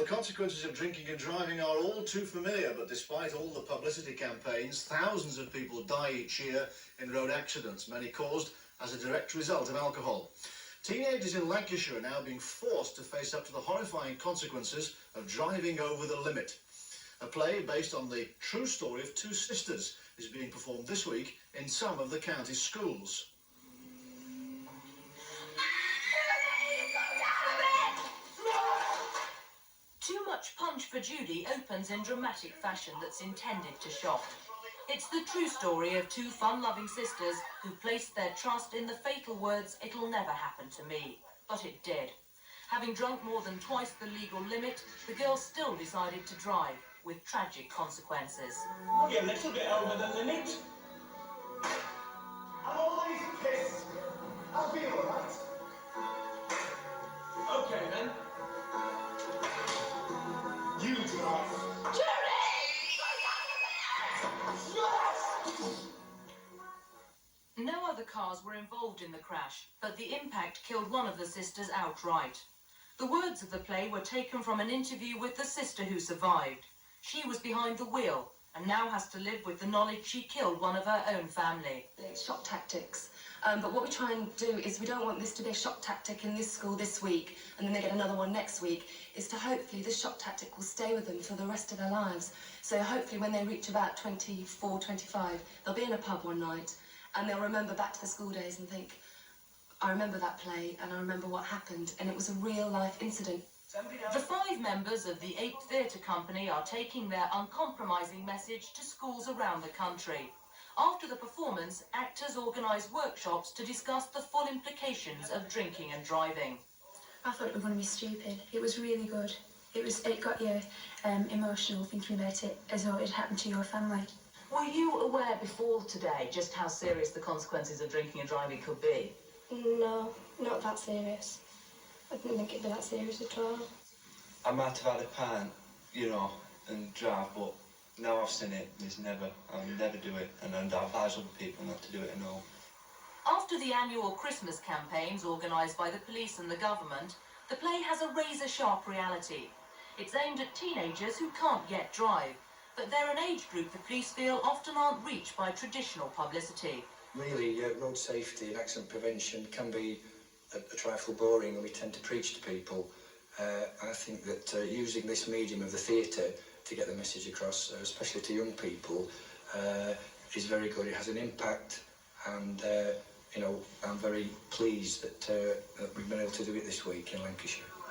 the consequences of drinking and driving are all too familiar, but despite all the publicity campaigns, thousands of people die each year in road accidents, many caused as a direct result of alcohol. Teenagers in Lancashire are now being forced to face up to the horrifying consequences of driving over the limit. A play based on the true story of two sisters is being performed this week in some of the county's schools. Too Much Punch for Judy opens in dramatic fashion that's intended to shock. It's the true story of two fun-loving sisters who placed their trust in the fatal words, "It'll never happen to me." But it did. Having drunk more than twice the legal limit, the girls still decided to drive, with tragic consequences. You're a little bit over the limit. I'm always pissed. I'll be all right. Okay, then. You drive. No other cars were involved in the crash, but the impact killed one of the sisters outright. The words of the play were taken from an interview with the sister who survived. She was behind the wheel and now has to live with the knowledge she killed one of her own family. It's shock tactics. But what we try and do is we don't want this to be a shock tactic in this school this week and then they get another one next week. Is to hopefully this shock tactic will stay with them for the rest of their lives. So hopefully when they reach about 24, 25, they'll be in a pub one night and they'll remember back to the school days and think, I remember that play and I remember what happened and it was a real life incident. The 5 members of the Ape Theatre Company are taking their uncompromising message to schools around the country. After the performance, actors organise workshops to discuss the full implications of drinking and driving. I thought it was going to be stupid. It was really good. It got you emotional thinking about it as though it had happened to your family. Were you aware before today just how serious the consequences of drinking and driving could be? No, not that serious. I didn't think it'd be that serious at all. I might have had a pint, you know, and drive, but now I've seen it, I'll never do it, and I advise other people not to do it at all. After the annual Christmas campaigns organised by the police and the government, the play has a razor-sharp reality. It's aimed at teenagers who can't yet drive, but they're an age group the police feel often aren't reached by traditional publicity. Really, road safety and accident prevention can be a trifle boring when we tend to preach to people. I think that using this medium of the theatre to get the message across, especially to young people, is very good. It has an impact, and you know, I'm very pleased that we've been able to do it this week in Lancashire.